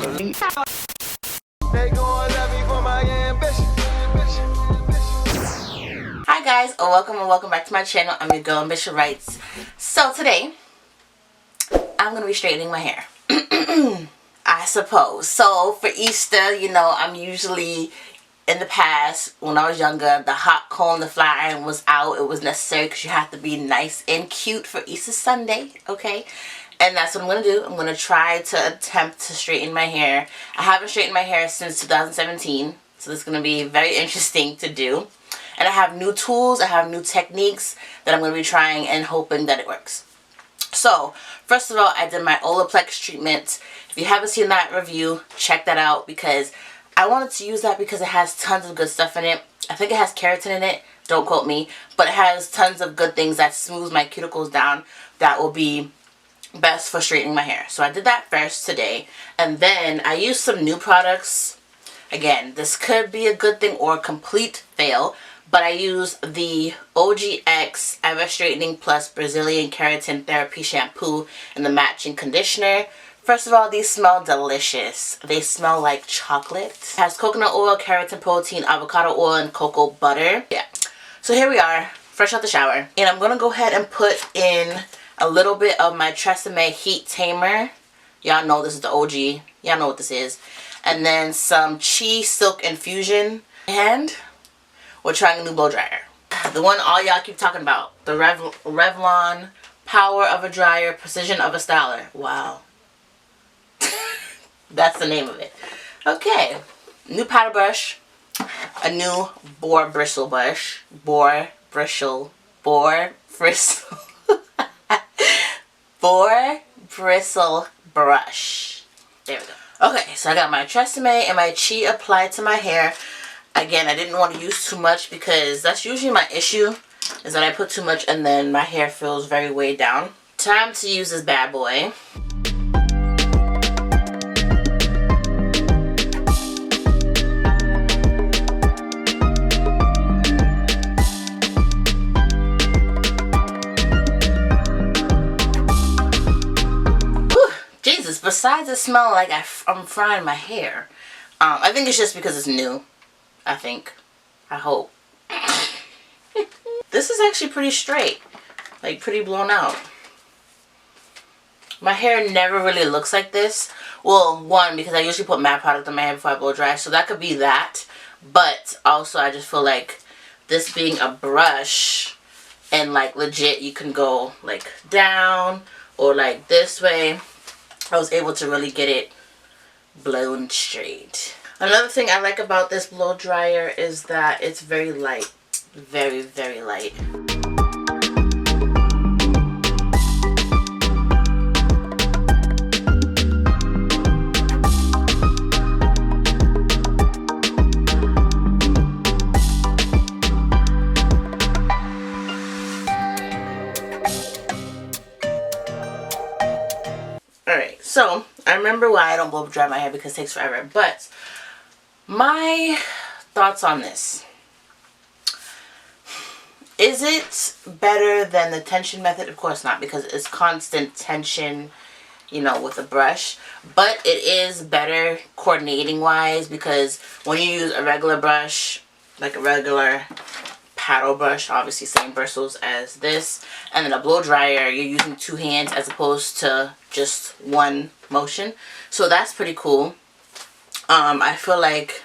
Hi guys, welcome back to my channel. I'm your girl Ambitious Rights. So today I'm gonna be straightening my hair. I suppose. So for Easter, you know, I'm usually, in the past when I was younger, the hot comb, the flat iron was out. It was necessary because you have to be nice and cute for Easter Sunday, okay? And that's what I'm going to do. I'm going to try to attempt to straighten my hair. I haven't straightened my hair since 2017, so this is going to be very interesting to do. And I have new tools, I have new techniques that I'm going to be trying and hoping that it works. So, first of all, I did my Olaplex treatment. If you haven't seen that review, check that out because I wanted to use that because it has tons of good stuff in it. I think it has keratin in it, don't quote me, but it has tons of good things that smooths my cuticles down that will be best for straightening my hair. So I did that first today, and then I used some new products. Again, this could be a good thing or a complete fail, but I used the OGX Ever Straightening Plus Brazilian Keratin Therapy Shampoo and the matching conditioner. First of all, these smell delicious. They smell like chocolate. It has coconut oil, keratin protein, avocado oil, and cocoa butter. Yeah. So here we are, fresh out the shower. And I'm going to go ahead and put in a little bit of my Tresemme Heat Tamer. Y'all know this is the OG. Y'all know what this is. And then some Chi Silk Infusion. And we're trying a new blow dryer. The one all y'all keep talking about. The Revlon Power of a Dryer, Precision of a Styler. Wow. That's the name of it. Okay. New paddle brush. A new boar bristle brush. Boar bristle brush. There we go. Okay, so I got my Tresemme and my Chi applied to my hair. Again, I didn't want to use too much because that's usually my issue, is that I put too much and then my hair feels very weighed down. Time to use this bad boy. Besides it smelling like I'm frying my hair, I think it's just because it's new. I think. I hope. This is actually pretty straight. Like pretty blown out. My hair never really looks like this. Well, one, because I usually put matte product on my hair before I blow dry, so that could be that. But also I just feel like this being a brush and like legit you can go like down or like this way. I was able to really get it blown straight. Another thing I like about this blow dryer is that it's very light. Very, very light. Alright, so I remember why I don't blow dry my hair because it takes forever. But my thoughts on this. Is it better than the tension method? Of course not, because it's constant tension, you know, with a brush. But it is better coordinating wise because when you use a regular brush, like a regular paddle brush, obviously same bristles as this, and then a blow dryer, you're using two hands as opposed to just one motion. So that's pretty cool. I feel like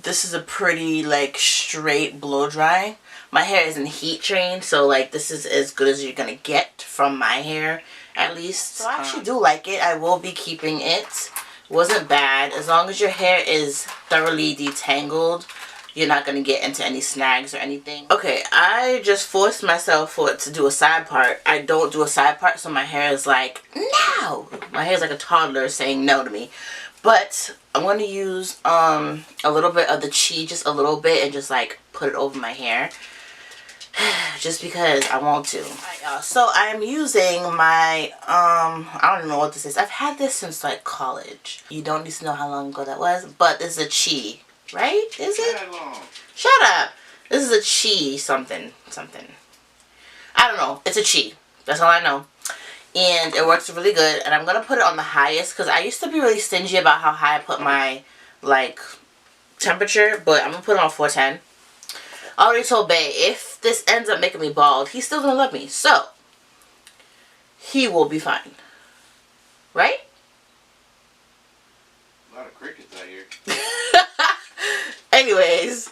this is a pretty like straight blow dry. My hair isn't heat trained, so like this is as good as you're gonna get from my hair, at least. So I actually do like it. I will be keeping it. It wasn't bad. As long as your hair is thoroughly detangled, you're not going to get into any snags or anything. Okay, I just forced myself for it to do a side part. I don't do a side part, so my hair is like, no! My hair is like a toddler saying no to me. But I'm going to use a little bit of the Chi, just a little bit, and just like put it over my hair. Just because I want to. Alright, y'all. So I'm using my, I don't even know what this is. I've had this since like college. You don't need to know how long ago that was, but this is a Chi. Right? Is it? Shut up. This is a Chi something. I don't know. It's a Chi. That's all I know. and it works really good. And I'm going to put it on the highest because I used to be really stingy about how high I put my, like, temperature, but I'm going to put it on 410. I already told Bae, if this ends up making me bald, he's still going to love me. So, he will be fine. Right? A lot of crickets out here. Anyways,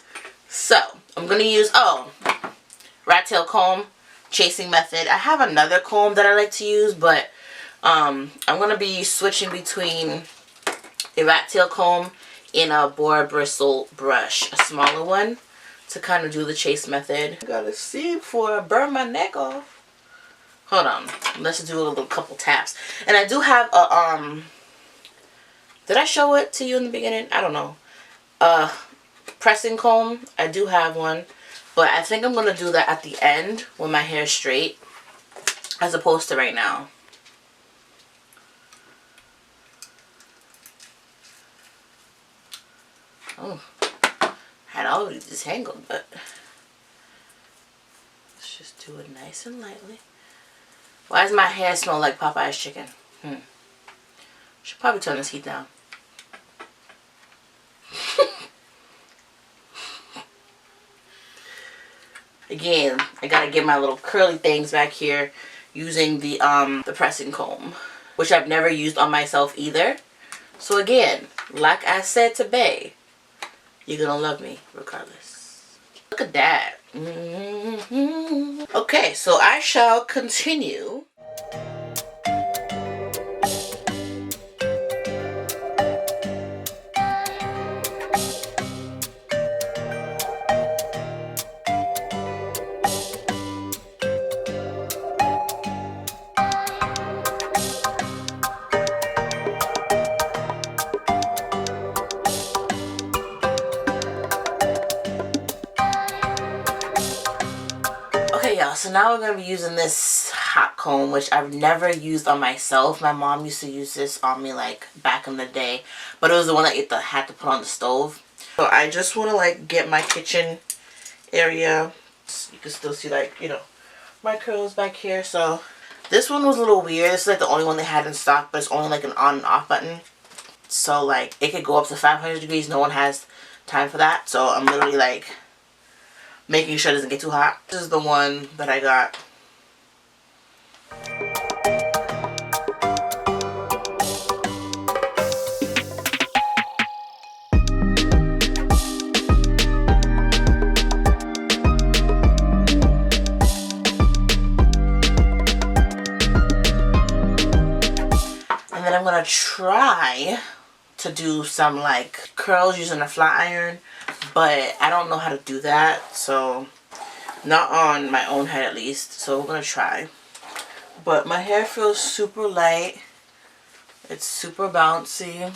so, I'm going to use, rat tail comb, chasing method. I have another comb that I like to use, but I'm going to be switching between a rat tail comb and a boar bristle brush, a smaller one, to kind of do the chase method. I gotta see before I burn my neck off. Hold on, let's do a little couple taps. And I do have a did I show it to you in the beginning? I don't know. Pressing comb. I do have one, but I think I'm gonna do that at the end when my hair is straight, as opposed to right now. Oh, had already disangled, but let's just do it nice and lightly. Why does my hair smell like Popeye's chicken? Should probably turn this heat down. Again, I gotta get my little curly things back here using the pressing comb, which I've never used on myself either. So again, like I said to Bae, you're gonna love me regardless. Look at that. Okay, so I shall continue. Okay, y'all, so now we're going to be using this hot comb, which I've never used on myself. My mom used to use this on me, like, back in the day. But it was the one that you had to put on the stove. So I just want to, like, get my kitchen area. You can still see, like, you know, my curls back here. So this one was a little weird. This is, like, the only one they had in stock, but it's only, like, an on and off button. So, like, it could go up to 500 degrees. No one has time for that. So I'm literally, like, making sure it doesn't get too hot. This is the one that I got. And then I'm gonna try to do some like curls using a flat iron, but I don't know how to do that, so not on my own head at least. So we're gonna try. But my hair feels super light. It's super bouncy,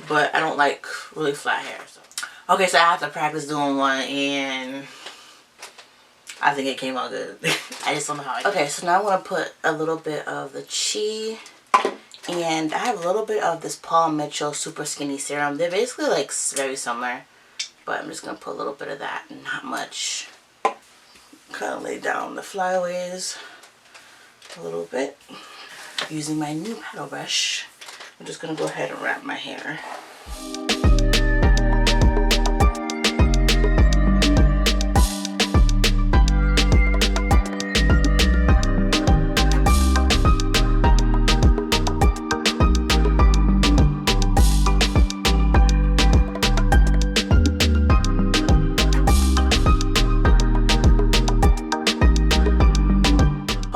but I don't like really flat hair. So okay, so I have to practice doing one, and I think it came out good. I just don't know how I. Okay, so now I'm gonna put a little bit of the Chi. And I have a little bit of this Paul Mitchell Super Skinny Serum. They're basically like very similar, but I'm just going to put a little bit of that, not much. Kind of lay down the flyaways a little bit. Using my new paddle brush, I'm just going to go ahead and wrap my hair.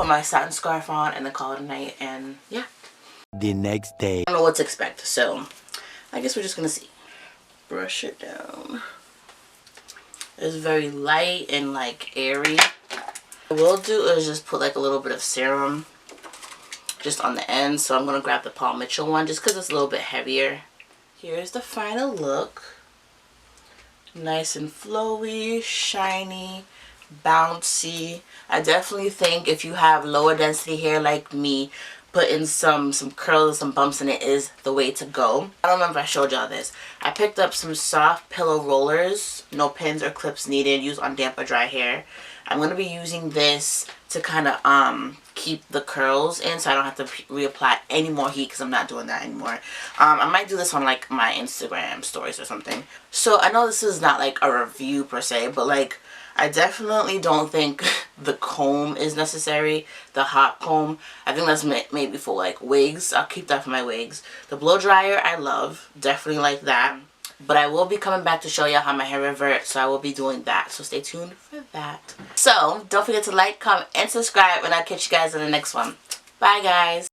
My satin scarf on and then call it a night, and yeah. The next day. I don't know what to expect, so I guess we're just gonna see. Brush it down. It's very light and like airy. What we'll do is just put like a little bit of serum just on the end, so I'm gonna grab the Paul Mitchell one just because it's a little bit heavier. Here's the final look. Nice and flowy, shiny, bouncy. I definitely think if you have lower density hair like me, putting some curls, some bumps in it is the way to go. I don't remember if I showed y'all this. I picked up some soft pillow rollers, no pins or clips needed, used on damp or dry hair. I'm going to be using this to kind of keep the curls in, so I don't have to reapply any more heat, because I'm not doing that anymore. I might do this on like my Instagram stories or something. So I know this is not like a review per se, but like I definitely don't think the comb is necessary, the hot comb. I think that's maybe for like wigs. I'll keep that for my wigs. The blow dryer I love, definitely like that. But I will be coming back to show y'all how my hair reverts, so I will be doing that. So stay tuned for that. So don't forget to like, comment, and subscribe, and I'll catch you guys in the next one. Bye, guys.